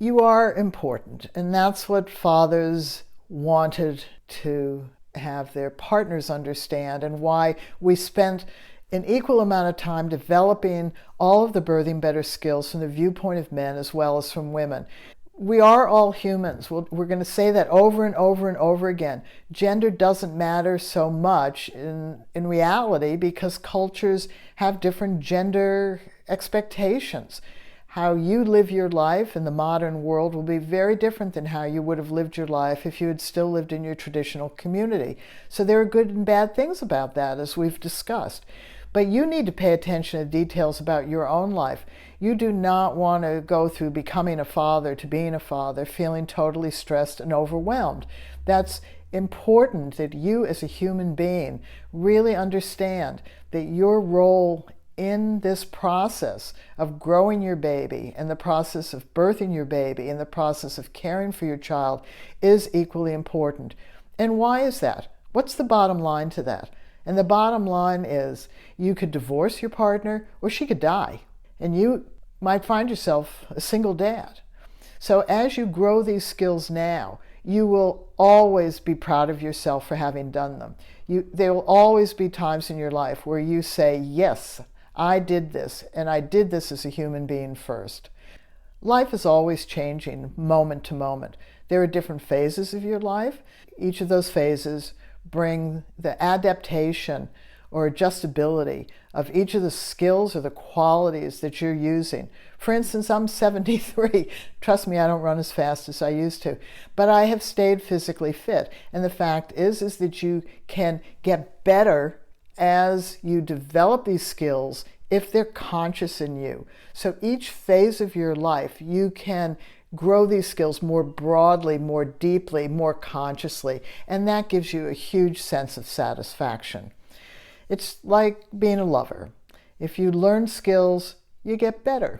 You are important, and that's what fathers wanted to have their partners understand, and why we spent an equal amount of time developing all of the Birthing Better skills from the viewpoint of men as well as from women. We are all humans. We're going to say that over and over and over again. Gender doesn't matter so much in reality, because cultures have different gender expectations. How you live your life in the modern world will be very different than how you would have lived your life if you had still lived in your traditional community. So there are good and bad things about that, as we've discussed. But you need to pay attention to details about your own life. You do not want to go through becoming a father to being a father feeling totally stressed and overwhelmed. That's important, that you as a human being really understand that your role in this process of growing your baby, and the process of birthing your baby, and the process of caring for your child is equally important. And why is that? What's the bottom line to that? And the bottom line is, you could divorce your partner, or she could die, and you might find yourself a single dad. So as you grow these skills now, you will always be proud of yourself for having done them. There will always be times in your life where you say, yes, I did this, and I did this as a human being first. Life is always changing moment to moment. There are different phases of your life. Each of those phases bring the adaptation or adjustability of each of the skills or the qualities that you're using. For instance, I'm 73. Trust me, I don't run as fast as I used to, but I have stayed physically fit. And the fact is that you can get better as you develop these skills if they're conscious in you. So each phase of your life, you can grow these skills more broadly, more deeply, more consciously, and that gives you a huge sense of satisfaction. It's like being a lover. If you learn skills, you get better.